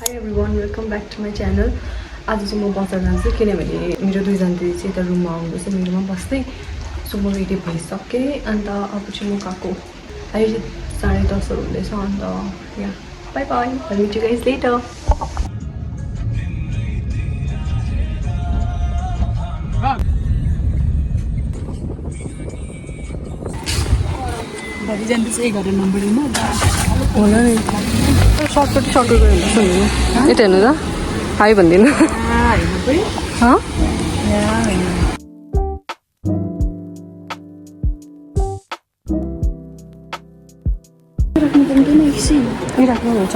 Hi everyone, welcome back to my channel. आज चाहिँ म बजार जान्छु किनभने मेरो दुईजना दिदी चाहिँ यता रुममा आउनुहुन्छ मेरोमा बस्दै सो म रेडी भइसकेँ अन्त अब चाहिँ म गएको अहिले 10:30 हुँदैछ अन्त या bye bye I'll meet you guys later. भाभी जाँदैछ 11 नम्बरमा होला नि सर्टकट गयो भने यता हेर्नु त हाई भन्दिनँ राख्नु पाउँदैन एकछिन राख्नु हुन्छ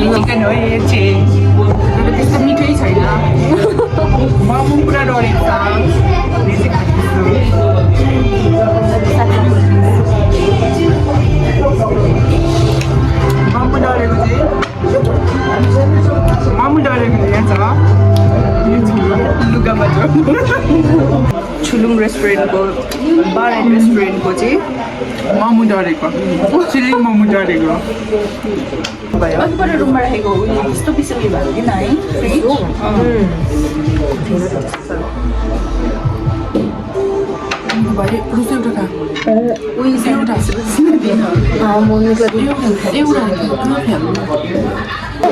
चिकन हो यो चाहिँ त्यस्तो मिठै छैन म पुरा डरेको छुलुङ रेस्टुरेन्टको बार एन्ड रेस्टुरेन्टको चाहिँ मोमो डरेको चिल्ली मोमो डरेको अघिबाट रुममा राखेको यस्तो बिसुमी भएको किन है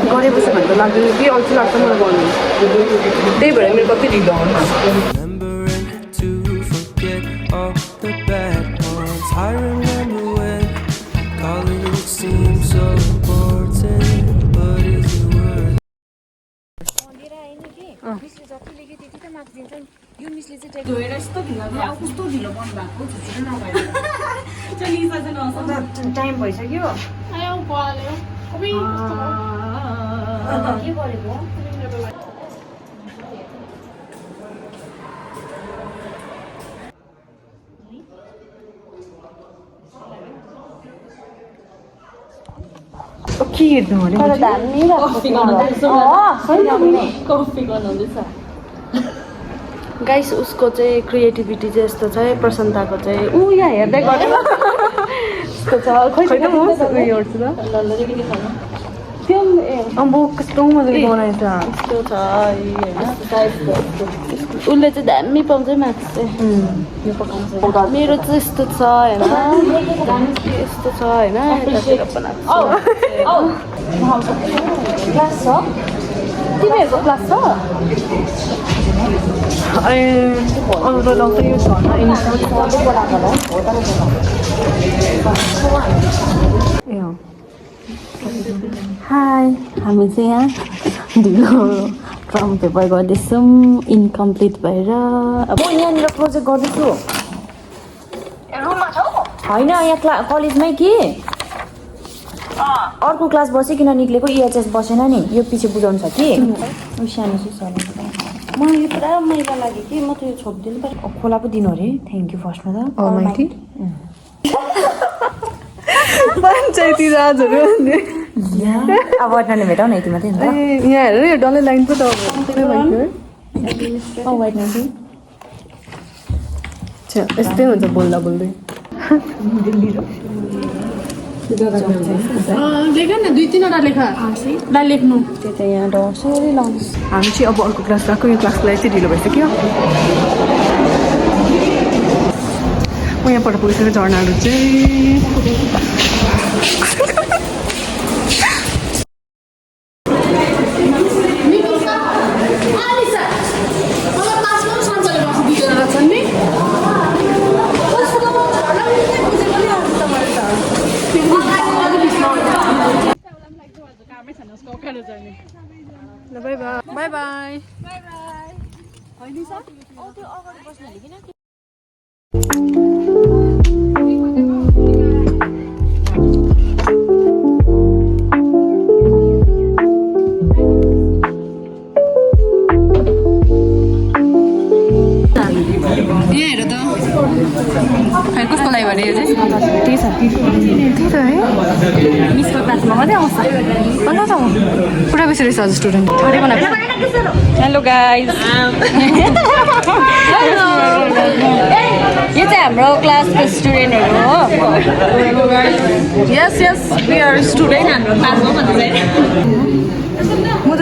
गरेपछि भन्दा लाग्दैन कि अल्छी लाग्छ मलाई गर्नु त्यही भएर मेरो कति ढिलो आउनु टाइम भइसक्यो के गरेको के हेर्नु गाइस उसको चाहिँ क्रिएटिभिटी चाहिँ यस्तो छ है प्रसन्ताको चाहिँ ऊ यहाँ हेर्दै गरेर यस्तो छ खै त म उयो हेर्छु त त्यो अम्बो कस्तो मजाले बनाएछ यस्तो छ उसले चाहिँ दामी पाउँछ माथि चाहिँ मेरो चाहिँ यस्तो छ होइन यस्तो छ होइन यतातिर बनाएको क्लास छ तिमीहरूको क्लास छ अरू त लाउँछ यो छ हाई हामी चाहिँ यहाँ ढिलो ट्रम पेपर गर्दैछौँ इन्कम्प्लिट भएर अब म यहाँनिर प्रोजेक्ट गर्दैछु होइन यहाँ कलेजमै कि अर्को क्लास बसिकन निक्लेको इएचएस बसेन नि यो पछि बुझाउनु छ कि सानो सर मलाई यो पुरा मैला लाग्यो कि म त यो छोडिदिनु पर्यो खोला पो दिनु अरे थ्याङ्क यू फर्स्टमा त पञ्चायती राजहरू अब अट्नाले भेटौ न यति मात्रै यहाँ हेर यो डल्लै लाइन पो त यस्तै हुन्छ बोल्दा बोल्दै लेख न 2-3 लेख ला लेख्नु त्यो त यहाँ डसरी लाउँछ हामी चाहिँ अब अर्को क्लास गएको यो क्लासको लागि चाहिँ ढिलो भइसक्यो म यहाँबाट पुगिसकेको झर्नाहरू चाहिँ बाई बाई कस्तो लाग्यो भने त्यही त है मिसको क्लासमा मात्रै आउँछ अन्त त पुरा बेसी रहेछ हजुर स्टुडेन्ट थोरै बनाएको हेलो गाइज यो चाहिँ हाम्रो क्लासको स्टुडेन्टहरू हो यस यस वी आर स्टुडेन्ट हाम्रो क्लासमा भन्नु चाहिँ म त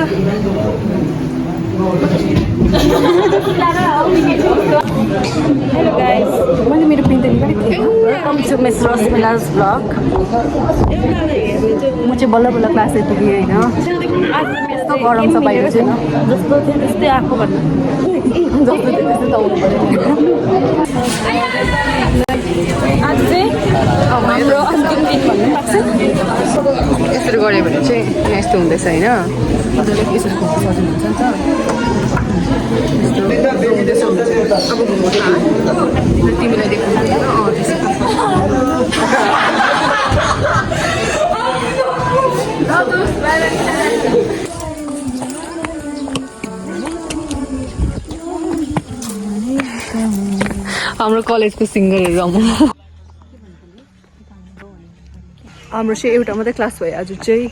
हेलो गाइज मैले मेरो पेन त निकालेको थिएँ वेलकम टु मिस रसमेलाज ब्लग म चाहिँ बल्ल बल्ल क्लास आइपुगेँ होइन यस्तो गरम छ बाहिर चाहिँ जस्तो थियो त्यस्तै आएको भन्नु जस्तो थियो त्यस्तै त आउनु पऱ्यो आज चाहिँ हाम्रो अन्तिम दिन भन्नु सक्छ यसरी गऱ्यो भने चाहिँ यहाँ यस्तो हुँदैछ होइन मजाले यसरी खोज्नु सजिलो हुन्छ नि त अब तिमीलाई देख्नु हाम्रो कलेजको सिङ्गरहरू हाम्रो चाहिँ एउटा मात्रै क्लास भयो आज चाहिँ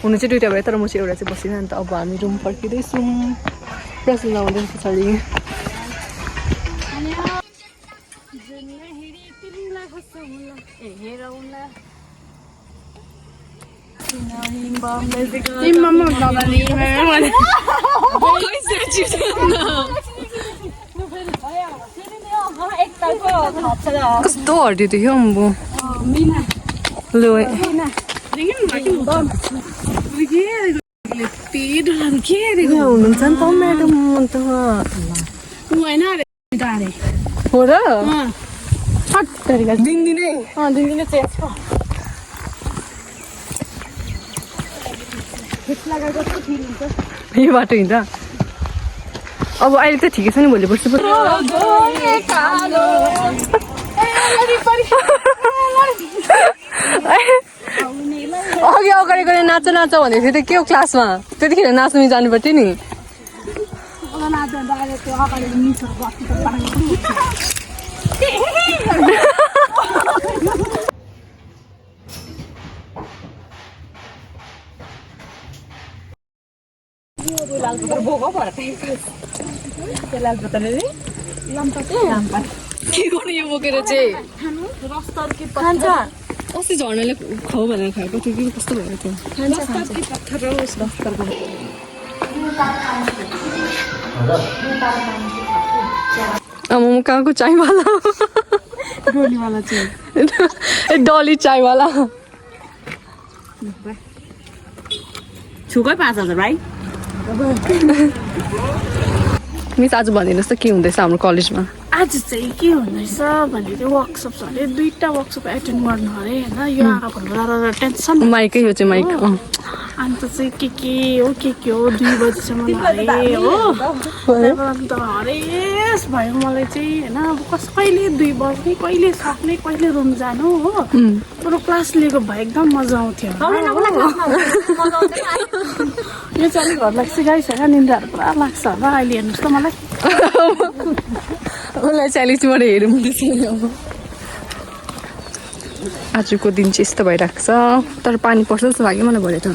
हुनु चाहिँ दुइटा भयो तर म चाहिँ एउटा चाहिँ बसिनँ अन्त अब हामी रुम फर्किँदैछौँ प्रश्न आउँदैन पछाडि कस्तो हड्यो थियो अम्बो लो हुनुहुन्छ नि त म्याडम अन्त हो र दिनदिनै चेन्ज यो बाटो हिँड्दा अब अहिले त ठिकै छ नि भोलि पर्सि अघि अगाडि गएर नाच भनेको थियो त के हो क्लासमा त्यतिखेर नाच्नु जानु पर्थ्यो नि के गर्नु यो बोकेर चाहिँ खान्छ अस्ति झर्नाले खाऊ भनेर खाएको थियो कि कस्तो भएको थियो मोमो कहाँको चायवाला डली चायवाला छुकै 5000 भाइ मिस आज भनिदिनुहोस् त के हुँदैछ हाम्रो कलेजमा आज चाहिँ के हुँदैछ भने चाहिँ वर्कसप छ अरे 2टा वर्कसप एटेन्ड गर्नु अरे होइन यो आएको भन्दा टेन्सन माइकै यो चाहिँ माइक अन्त चाहिँ के हो 2 बजीसम्म अरे हो अन्त हरेस भयो मलाई चाहिँ होइन अब कहिले 2 बज्ने कहिले सक्ने कहिले रुम जानु हो तर क्लास लिएको भए एकदम मजा आउँथ्यो यो चाहिँ अलिक घर लाग्छ गाइस होइन निन्द्राहरू पुरा लाग्छ होला अहिले हेर्नुहोस् त मलाई उसलाई चाहिँ अलिक चाहिँ हेरौँ आजको दिन चाहिँ यस्तो भइरहेको छ तर पानी पर्छ जस्तो लाग्यो मलाई भरे त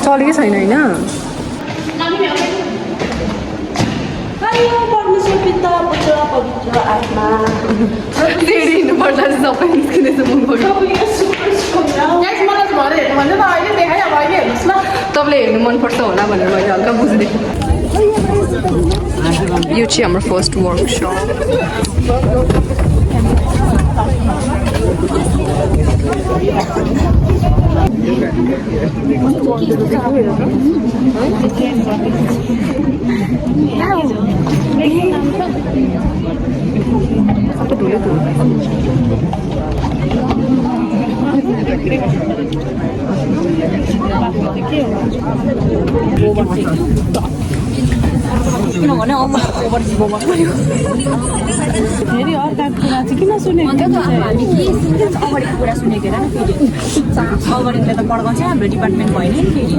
चलेकै छैन होइन तपाईँले हेर्नु मनपर्छ होला भनेर मैले हल्का बुझिदिएँ यो चाहिँ हाम्रो फर्स्ट वर्कसप किनभने फेरि अर्काको कुरा चाहिँ किन सुनेको हामी के अगाडिको कुरा सुनेको हेर फेरि अगाडिको त पढाउँछ हाम्रो डिपार्टमेन्ट भयो नि फेरि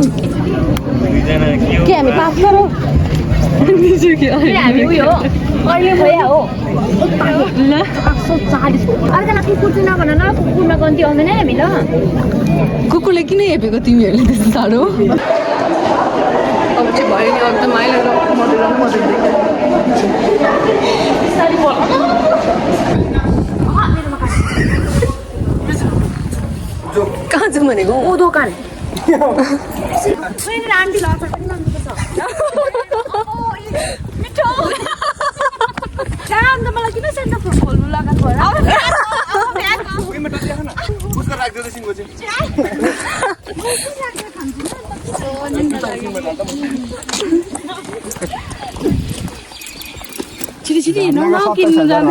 के हामी पास गरौँ हामी उयो अहिले भयो हो ल 140 अर्कालाई कुकुर चाहिँ नभन न कुकुरमा गन्ती आउँदैन हामी ल कुकुरले किन हेपेको तिमीहरूले त्यस्तो साह्रो अब चाहिँ भयो नि अब त माइला मधुर कहाँ जाउँ भनेको ओ दोकान आन्टी लाग्छ मिठो अन्त मलाई किन सेन्टर फ्रुट खोल्नु लगाएको छिटो हिँड्नु न किन्नु जानु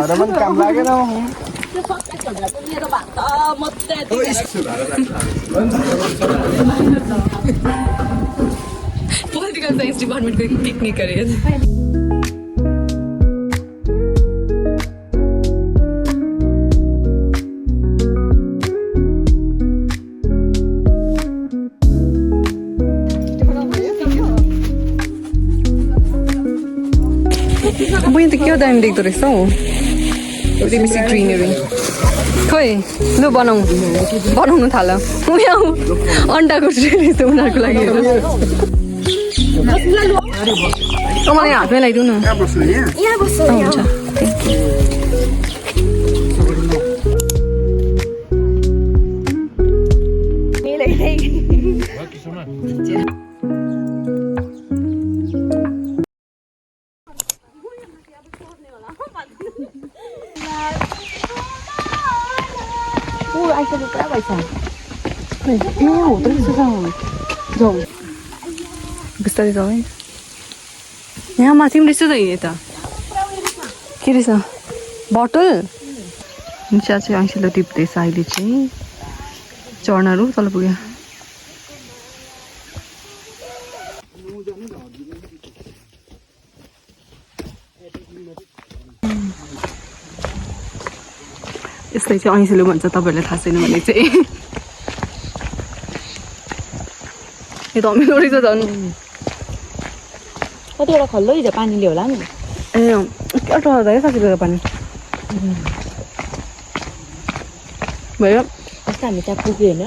पोलिटिकल साइन्स डिपार्टमेन्टको पिकनिक अरे बहिनी त के दामी देख्दो रहेछ हौ बेसी ग्रिनरी खोइ लु बनाउनु थाल अन्डाको ट्रे रहेछ उनीहरूको लागि मलाई हातमै लगाइदिउ न हुन्छ बिस्तारै जाऊ है यहाँ माथि पनि रहेछ त हिँडे त के रहेछ बोतल चिया चाहिँ ऐँसिलो टिप्दैछ अहिले चाहिँ चढ्नाहरू तल पुग्यो यसलाई चाहिँ ऐँसिलो भन्छ तपाईँहरूलाई थाहा छैन भने चाहिँ यो त अमिलो रहेछ झन् कतिवटा खल्लो हिजो पानीले होला नि ए के अठाउँदा साथीको पानी भयो अस्ति हामी त्यहाँ पुग्यो होइन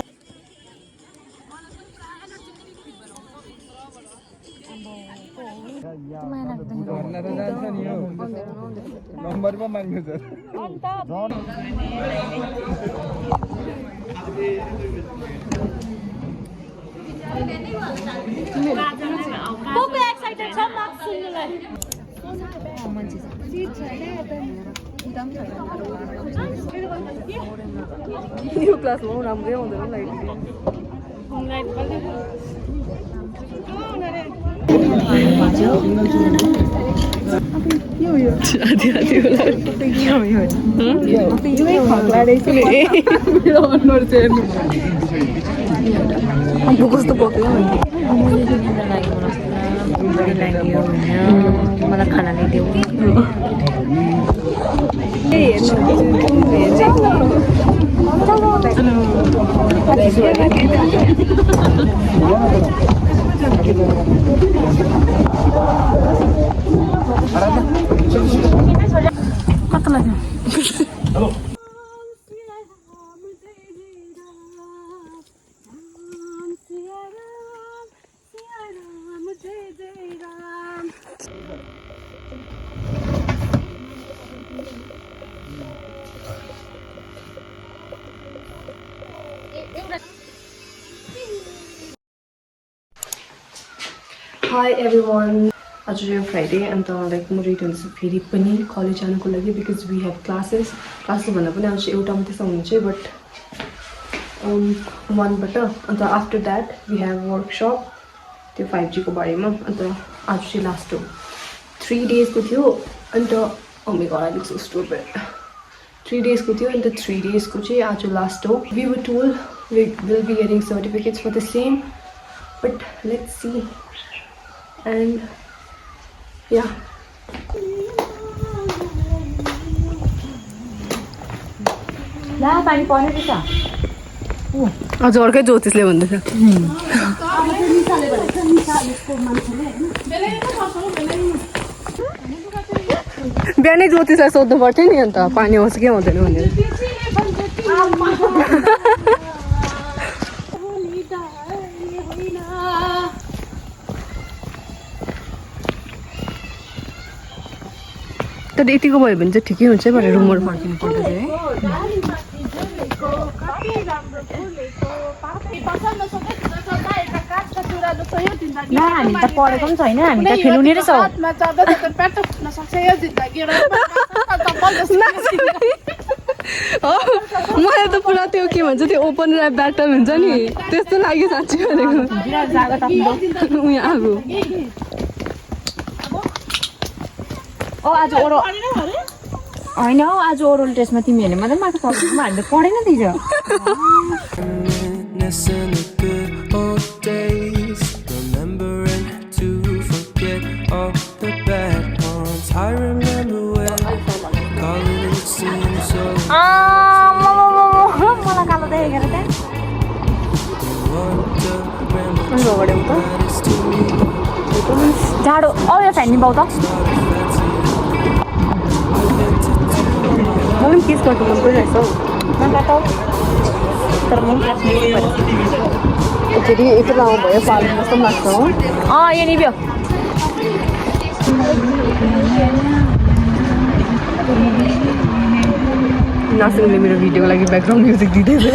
नम्बर पो माग्नु छ यो क्लासमा राम्रै आउँदैन लाइट कस्तो पक्यो मलाई खाना ल्याइदेऊ कता लाग्यो हाई एभ्रिवान आज चाहिँ फ्राइडे अन्त लाइक म रेडी हुन्छु फेरि पनि कलेज जानुको लागि बिकज वी हेभ क्लासेस भन्दा पनि आज एउटा मात्रै छ हुनु चाहिँ बट 1बाट अन्त after that we have workshop त्यो 5G को बारेमा अन्त आज चाहिँ लास्ट हो 3 डेजको थियो अन्त मेरो घर अलिक स्टुपिड 3 डेजको थियो अन्त 3 डेजको चाहिँ आज लास्ट हो we were told we will be getting certificates for the same but let's see and yeah ला पानी पर्ने रहेछ आज अर्कै ज्योतिषले भन्दैछ बिहानै ज्योतिषलाई सोध्नु पर्थ्यो नि अन्त पानी आउँछ कि आउँदैन भनेर तर यतिको भयो भने चाहिँ ठिकै हुन्छ भनेर रुमहरू फर्किनु पर्दा चाहिँ हामी त पढेको पनि छैन हामी त खेल्ने रहेछौँ मलाई त पुरा त्यो के भन्छ त्यो ओपन ऱ्याप ब्याटल हुन्छ नि त्यस्तो लाग्यो साँच्चै भनेको उयो आगो आज ओरो होइन हौ आज ओरल टेस्टमा तिमीहरूले मात्रै मार्क्स पाउँछौँ हामीले पढेन दिन्छ मलाई कालो देखेर जाडो यो फ्यान निभाउ त मलाई पनि किस गर्नु मन परिरहेछ हौ तर म फेरि यत्रो लामो भयो पाल्नु जस्तो पनि लाग्छ हो यो निभ्यो नासिङले मेरो भिडियोको लागि ब्याकग्राउन्ड म्युजिक दिँदैछ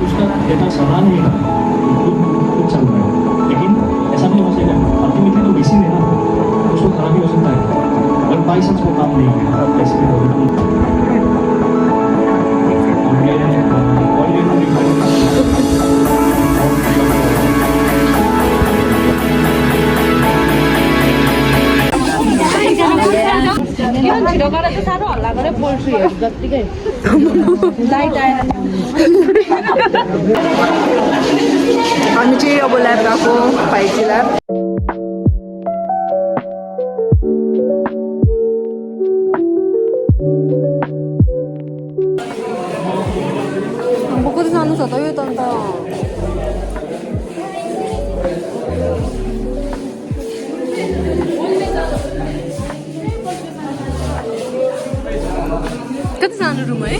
उसका डेटा समान है कुछ चल रहा है लेकिन ऐसा नहीं हो सकता अल्टीमेटली तो मशीन है ना उसको खराबी हो सकता है और बाई चांस वो काम नहीं है ऐसे भी छिटो गरेर चाहिँ साह्रो हल्ला गरे पोल्ट्रीहरू जत्तिकै लाइट आएर हामी चाहिँ अब ल्याब गएको 5G ल्याब कति सानो छ त यो त अन्त कति सानो रुम है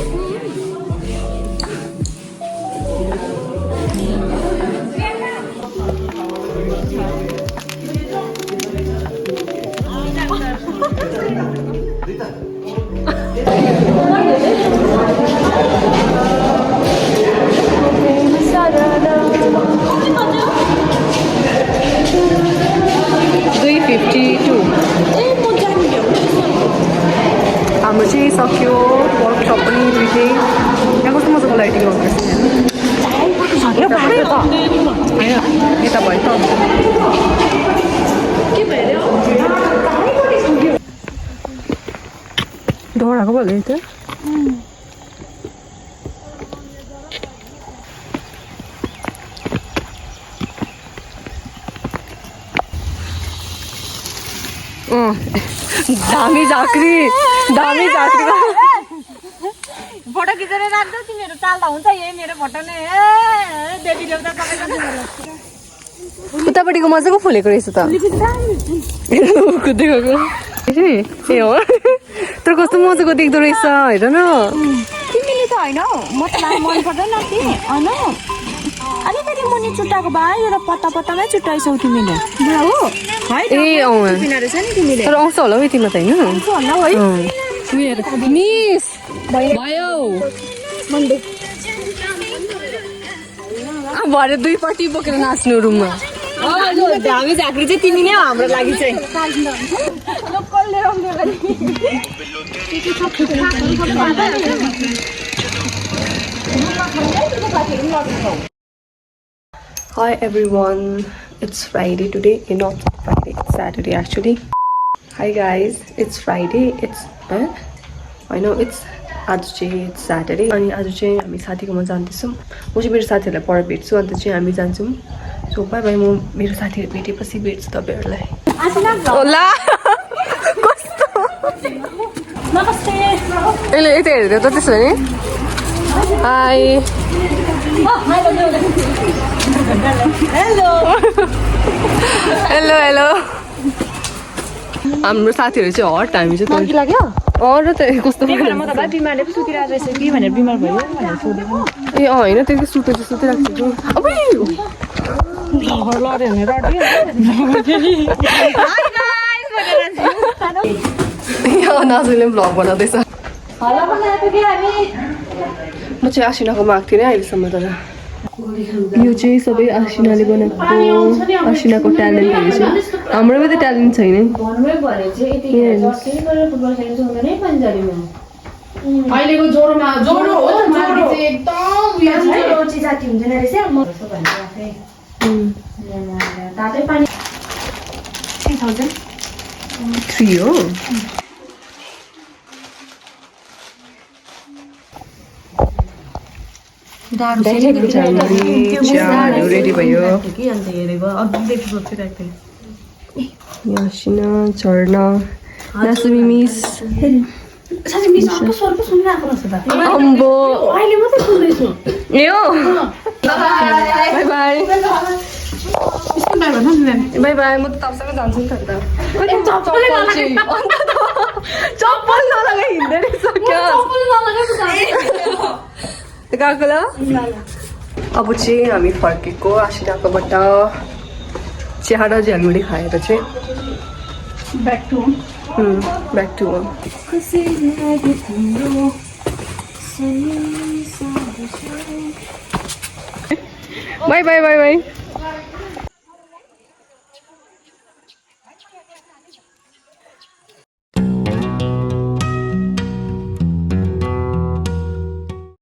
हाम्रो चाहिँ सक्यो वर्कसप पनि दुइटै यहाँ कस्तो मजाको लाइटिङ गर्नुपर्छ यता भयो त डराएको भयो त दामी झाँक्री फोटो खिचेर राख्दै तिमीहरू चाल्दा हुन्छ यही मेरो फोटो नै देवी देउता उतापट्टिको मजाको फुलेको रहेछ त कुद्दै गएको ए हो तर कस्तो मजाको देख्दो रहेछ हेर न तिमीले त होइन म त मन पर्दैन कि होइन अलिकति मुनि चुट्टाएको भए यो त पत्ता पत्तामै चुट्टाइछौ तिमीले हो ए अँ रहेछ नि तिमीले तर आउँछ होला हौ यतिमा त होइन होला है मिस भयो भरे दुईपट्टि बोकेर नाच्नु रुममा हामी झाँक्री चाहिँ तिमी नै हो हाम्रो लागि चाहिँ Hi everyone, it's Friday today. Not Friday, it's Saturday actually. Hi guys, it's Friday. I know it's it's Saturday. अनि आज चाहिँ हामी साथीकोमा जाँदैछौँ. म चाहिँ मेरो साथीहरूलाई पर भेट्छु अन्त चाहिँ हामी जान्छौँ. So by by. म मेरो साथीहरू भेटेपछि भेट्छु तपाईँहरूलाई. होला कस्तो नमस्ते यसले यता हेर्दै त त्यसो भने हाई हेलो हेलो हाम्रो साथीहरू चाहिँ हट हामी चाहिँ लाग्यो र त कस्तो म त भाइ बिमारले पो सुतिरहेको रहेछ कि भनेर बिमार भयो भनेर सोधेको ए होइन त्यो सुतिरहेको छु अब नाजुले भ्लग बनाउँदैछ म चाहिँ आसिनाको माग थिएँ अहिलेसम्म तर यो चाहिँ सबै आसिनाले बनाएको आसिनाको ट्यालेन्टहरू चाहिँ हाम्रोमा त ट्यालेन्ट छैन अहिलेको ज्वरोमा ज्वरो हो मार्गी चाहिँ एकदम जाति हुँदैन रहेछ म तातै पानी 3 हो रेडी भयो यासिना झर्ना नासुमी मिस अम्बो ए हो बाई बाई बाई बाई म त तपाईँसँग जान्छु नि त चप्पल नलगाइ हिँड्दै रहेछ क्या गएको ल अब चाहिँ हामी फर्केको आसिनाकोबाट चिया र झ्यालमुरी खाएर चाहिँ back to home bye bye bye by